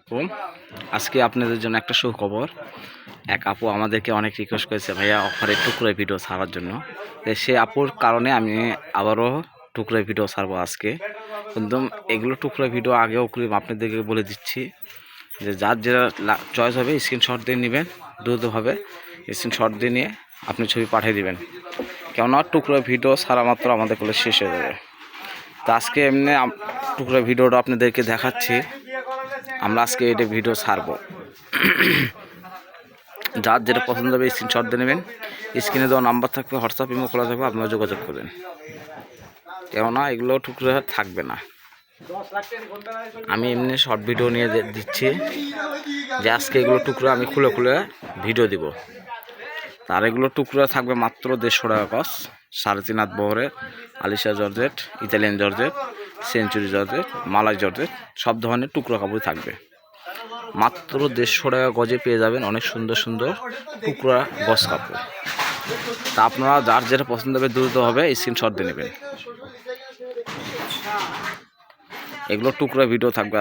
আলাইকুম। আজকে আপনাদের জন্য একটা সুখবর। এক আপু আমাদেরকে অনেক রিকোয়েস্ট করেছে ভাইয়া অফারে টুকরো ভিডিও ছাড়ার জন্য। সে আপুর কারণে আমি আবারও টুকরো ভিডিও ছাড়বো আজকে। কিন্তু এগুলো টুকরো ভিডিও আগেও আপনাদেরকে বলে দিচ্ছি যে যার যেটা চয়েস হবে স্ক্রিনশট দিয়ে নেবেন, দ্রুতভাবে স্ক্রিনশট দিয়ে নিয়ে আপনি ছবি পাঠিয়ে দিবেন। কেননা টুকরো ভিডিও ছাড়া মাত্র আমাদের কোলে শেষ হয়ে যাবে। তো আজকে এমনি টুকরো ভিডিওটা আপনাদেরকে দেখাচ্ছি। আমরা আজকে এটা ভিডিও ছাড়বো। যার যেটা পছন্দ হবে স্ক্রিনশট দিয়ে নেবেন, স্ক্রিনে দেওয়া নাম্বার থাকবে, হোয়াটসঅ্যাপ ইমো খোলা থাকবে, আপনারা যোগাযোগ করবেন। কেননা এগুলো টুকরো থাকবে না। আমি এমনি শর্ট ভিডিও নিয়ে দিচ্ছি যে আজকে এগুলো টুকরো আমি খুলে খুলে ভিডিও দিব। আর এগুলো টুকরো থাকবে মাত্র 150 টাকা কস। 3.5 হাত বহরের Alisha georgette, Italian georgette, century georgette, মালাই জর্জেট সব ধরনের টুকরো কাপড় থাকবে। মাত্র 150 টাকা গজে পেয়ে যাবেন অনেক সুন্দর সুন্দর টুকরা গজ কাপড়। তা আপনারা যার যেটা পছন্দ হবে দ্রুত হবে স্ক্রিনশট দিয়ে নেবেন। এগুলো টুকরা ভিডিও থাকবে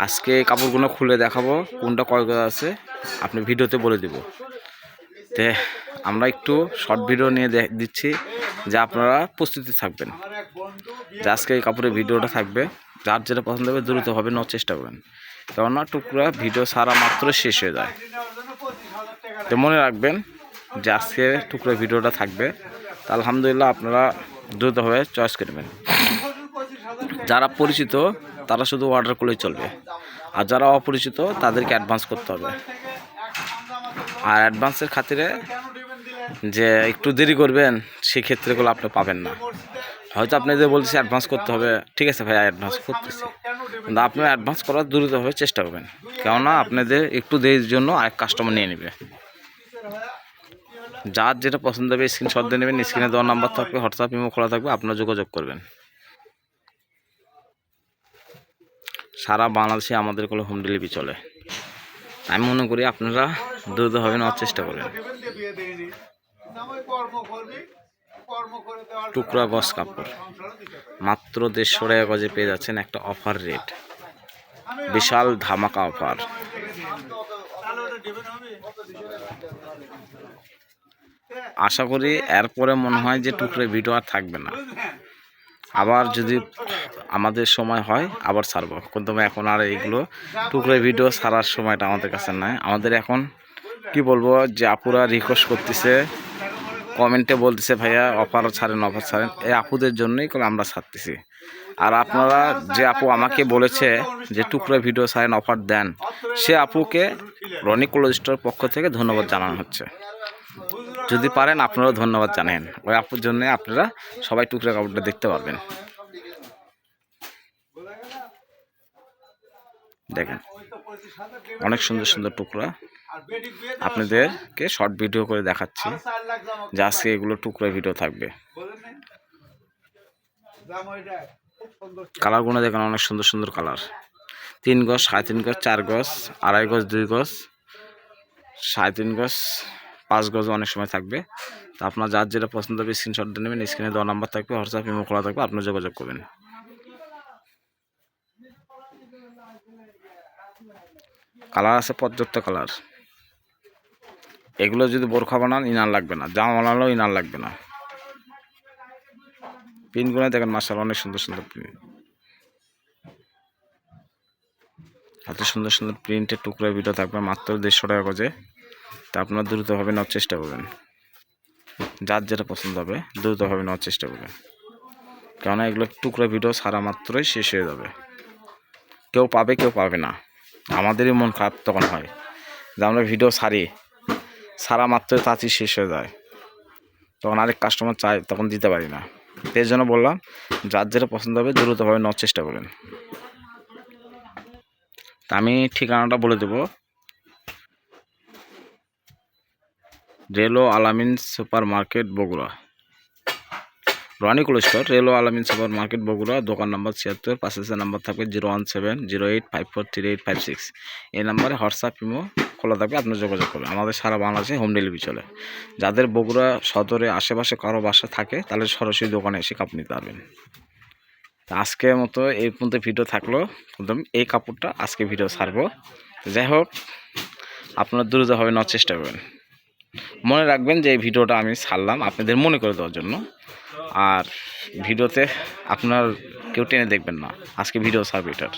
আজকে কাপড়গুলো খুলে দেখাবো কোনটা কয় গজ আছে, আপনি ভিডিওতে বলে দিব। তে আমরা একটু শর্ট ভিডিও নিয়ে দিচ্ছি যে আপনারা প্রস্তুতি থাকবেন যে আজকে এই কাপড়ের ভিডিওটা থাকবে। যার যেটা পছন্দ হবে দ্রুতভাবে নেওয়ার চেষ্টা করবেন, কেননা টুকরা ভিডিও ছাড়া মাত্র শেষ হয়ে যায়। তো মনে রাখবেন যে আজকে টুকরা ভিডিওটা থাকবে। তা আলহামদুলিল্লাহ আপনারা দ্রুতভাবে চয়েস করবেন। যারা পরিচিত তারা শুধু অর্ডার করলেই চলবে, আর যারা অপরিচিত তাদেরকে অ্যাডভান্স করতে হবে। আর অ্যাডভান্সের খাতিরে যে একটু দেরি করবেন সেক্ষেত্রেগুলো আপনি পাবেন না। হয়তো আপনাদের বলতেছি অ্যাডভান্স করতে হবে, ঠিক আছে ভাই অ্যাডভান্স করতেছি, কিন্তু আপনি অ্যাডভান্স করার দ্রুতভাবে চেষ্টা করবেন, কেননা আপনাদের একটু দেরির জন্য আরেক কাস্টমার নিয়ে নেবে। যার যেটা পছন্দ হবে স্ক্রিনশট দিয়ে নেবেন, স্ক্রিনে দেওয়া নাম্বার থাকবে, হোয়াটসঅ্যাপ ইমো খোলা থাকবে, আপনারা যোগাযোগ করবেন। সারা বাংলাদেশে আমাদের কোনো হোম ডেলিভারি চলে। আমি মনে করি আপনারা দ্রুতভাবে নেওয়ার চেষ্টা করবেন। টুকরা গজ কাপড় মাত্র 150 টাকা গজে পেয়ে যাচ্ছেন একটা অফার রেট, বিশাল ধামাকা অফার। আশা করি এরপরে মনে হয় যে টুকরো ভিডিও আর থাকবে না। আবার যদি আমাদের সময় হয় আবার ছাড়বো, কিন্তু এখন আর এইগুলো টুকরো ভিডিও ছাড়ার সময়টা আমাদের কাছে নাই। আমাদের এখন কি বলবো যে আপুরা রিকোয়েস্ট করতেছে, কমেন্টে বলতেছে ভাইয়া অফার ছাড়েন অফার ছাড়েন, এই আপুদের জন্যই আমরা ছাড়তেছি। আর আপনারা যে আপু আমাকে বলেছে যে টুকরো ভিডিও ছাড়েন অফার দেন, সে আপুকে রনি ক্লোথ স্টোরের পক্ষ থেকে ধন্যবাদ জানানো হচ্ছে। যদি পারেন আপনারাও ধন্যবাদ জানেন, ওই আপুর জন্য আপনারা সবাই টুকরা কাপড়টা দেখতে পারবেন। দেখেন অনেক সুন্দর সুন্দর টুকরা আপনাদেরকে শর্ট ভিডিও করে দেখাচ্ছি যে আজকে এগুলো টুকরা ভিডিও থাকবে। কালারগুলো দেখেন অনেক সুন্দর সুন্দর কালার, 3 গজ, 3.5 গজ, 4 গজ, 2.5 গজ, 2 গজ, 3.5 গজ, 5 গজ অনেক সময় থাকবে। তো আপনার যার যেটা পছন্দ হবে স্ক্রিনশট দিয়ে নেবেন, স্ক্রিনে দেওয়া নাম্বার থাকবে, হোয়াটসঅ্যাপ ইমো খোলা থাকবে, আপনার যোগাযোগ করবেন। কালার আছে পর্যাপ্ত কালার। এগুলো যদি বোরখা বানান ইনার লাগবে না, জামা বানালেও ইনার লাগবে না। প্রিন্টগুলো দেখেন মাশাআল্লাহ অনেক সুন্দর সুন্দর প্রিন্ট, এত সুন্দর সুন্দর প্রিন্টের টুকরা ভিডিও থাকবে মাত্র 150 টাকা গজে। তা আপনারা দ্রুতভাবে নেওয়ার চেষ্টা করবেন। যার যেটা পছন্দ হবে দ্রুতভাবে নেওয়ার চেষ্টা করবেন, কেননা এগুলো টুকরা ভিডিও সারা মাত্রই শেষ হয়ে যাবে। কেউ পাবে কেউ পাবে না, আমাদেরই মন খারাপ তখন হয় যে আমরা ভিডিও সারা মাত্রই তাড়াতাড়ি শেষ হয়ে যায়, তখন আরেক কাস্টমার চায় তখন দিতে পারি না। এর জন্য বললাম যার যেটা পছন্দ হবে দ্রুতভাবে নেওয়ার চেষ্টা করেন। তা আমি ঠিকানাটা বলে দেবো, রেলো Alamin supermarket Bogura, Roni cloth store, রেলো আলামিন সুপার মার্কেট বগুড়া, দোকান নাম্বার 76, পাশে নাম্বার থাকবে 01708543856। এই নাম্বারে হোয়াটসঅ্যাপ ইমো খোলা থাকবে, আপনার যোগাযোগ করবেন। আমাদের সারা বাংলাদেশে হোম ডেলিভারি চলে। যাদের বগুড়া সদরে আশেপাশে কারো বাসা থাকে তাহলে সরাসরি দোকানে এসে কাপড় নিতে পারবেন। আজকের মতো এই পর্যন্ত ভিডিও থাকলো, একদম এই কাপড়টা আজকে ভিডিও ছাড়বো। যাই হোক, আপনারা দ্রুতভাবে নেওয়ার চেষ্টা করবেন। মনে রাখবেন যে এই ভিডিওটা আমি ছাড়লাম আপনাদের মনে করে দেওয়ার জন্য, আর ভিডিওতে আপনার কেউ টেনে দেখবেন না, আজকে ভিডিও ছাড়বে এটার।